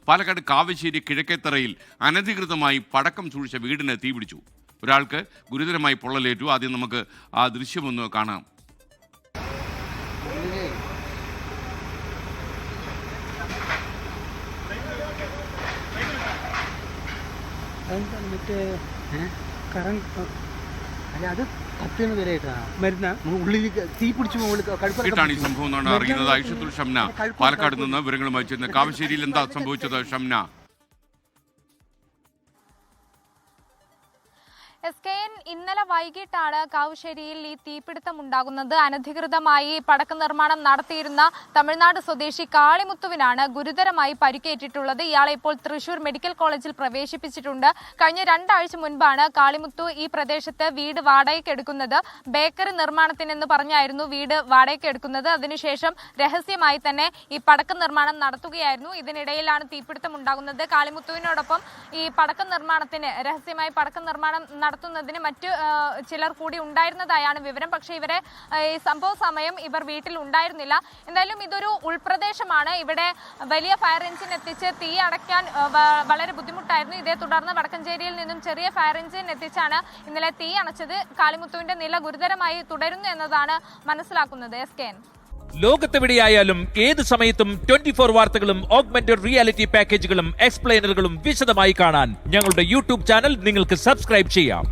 പാലക്കാട് കാവശ്ശേരി കിഴക്കേത്തറയിൽ അനധികൃതമായി പടക്കം സൂക്ഷിച്ച വീടിന് തീപിടിച്ചു. ഒരാൾക്ക് ഗുരുതരമായി പൊള്ളലേറ്റു. ആദ്യം നമുക്ക് ആ ദൃശ്യമൊന്ന് കാണാം. അത് കത്തിയെന്ന് വരെയായിട്ടാ മരുന്ന ഉള്ളിലേക്ക് തീ പിടിച്ചു ാണ് ഈ സംഭവം എന്നാണ് അറിയുന്നത്. ഐഷത്തുൽ ഷംന പാലക്കാട് നിന്ന് വിവരങ്ങളുമായി ചേർന്ന്. കാവശ്ശേരിയിൽ എന്താ സംഭവിച്ചത് ഷംന? ഇന്നലെ വൈകിട്ടാണ് കാവശ്ശേരിയിൽ ഈ തീപിടുത്തം ഉണ്ടാകുന്നത്. അനധികൃതമായി പടക്ക നിർമ്മാണം നടത്തിയിരുന്ന തമിഴ്നാട് സ്വദേശി കാളിമുത്തുവിനാണ് ഗുരുതരമായി പരിക്കേറ്റിട്ടുള്ളത്. ഇയാളെ ഇപ്പോൾ തൃശൂർ മെഡിക്കൽ കോളേജിൽ പ്രവേശിപ്പിച്ചിട്ടുണ്ട്. കഴിഞ്ഞ 2 ആഴ്ച മുൻപാണ് കാളിമുത്തു ഈ പ്രദേശത്ത് വീട് വാടകയ്ക്ക് എടുക്കുന്നത്. ബേക്കറി നിർമ്മാണത്തിനെന്ന് പറഞ്ഞായിരുന്നു വീട് വാടകയ്ക്ക് എടുക്കുന്നത്. അതിനുശേഷം രഹസ്യമായി തന്നെ ഈ പടക്ക നിർമ്മാണം നടത്തുകയായിരുന്നു. ഇതിനിടയിലാണ് തീപിടുത്തം ഉണ്ടാകുന്നത്. കാളിമുത്തുവിനോടൊപ്പം ഈ പടക്ക നിർമ്മാണത്തിന് രഹസ്യമായി പടക്ക നിർമ്മാണം നടത്തുന്നതിന് മറ്റു ചിലർ കൂടി ഉണ്ടായിരുന്നതായാണ് വിവരം. പക്ഷേ ഇവരെ ഈ സംഭവ സമയം ഇവർ വീട്ടിൽ ഉണ്ടായിരുന്നില്ല. എന്തായാലും ഇതൊരു ഉൾപ്രദേശമാണ്. ഇവിടെ വലിയ ഫയർ എഞ്ചിൻ എത്തിച്ച് തീ അടയ്ക്കാൻ വളരെ ബുദ്ധിമുട്ടായിരുന്നു. ഇതേ തുടർന്ന് വടക്കഞ്ചേരിയിൽ നിന്നും ചെറിയ ഫയർ എഞ്ചിൻ എത്തിച്ചാണ് ഇന്നലെ തീ അണച്ചത്. കാളിമുത്തുവിന്റെ നില ഗുരുതരമായി തുടരുന്നു എന്നതാണ് മനസ്സിലാക്കുന്നത്. ലോകത്തെവിടെയായാലും ഏത് സമയത്തും 24 വാർത്തകളും ഓഗ്മെന്റഡ് റിയാലിറ്റി പാക്കേജുകളും എക്സ്പ്ലെയിനറുകളും വിശദമായി കാണാൻ ഞങ്ങളുടെ യൂട്യൂബ് ചാനൽ നിങ്ങൾക്ക് സബ്സ്ക്രൈബ് ചെയ്യാം.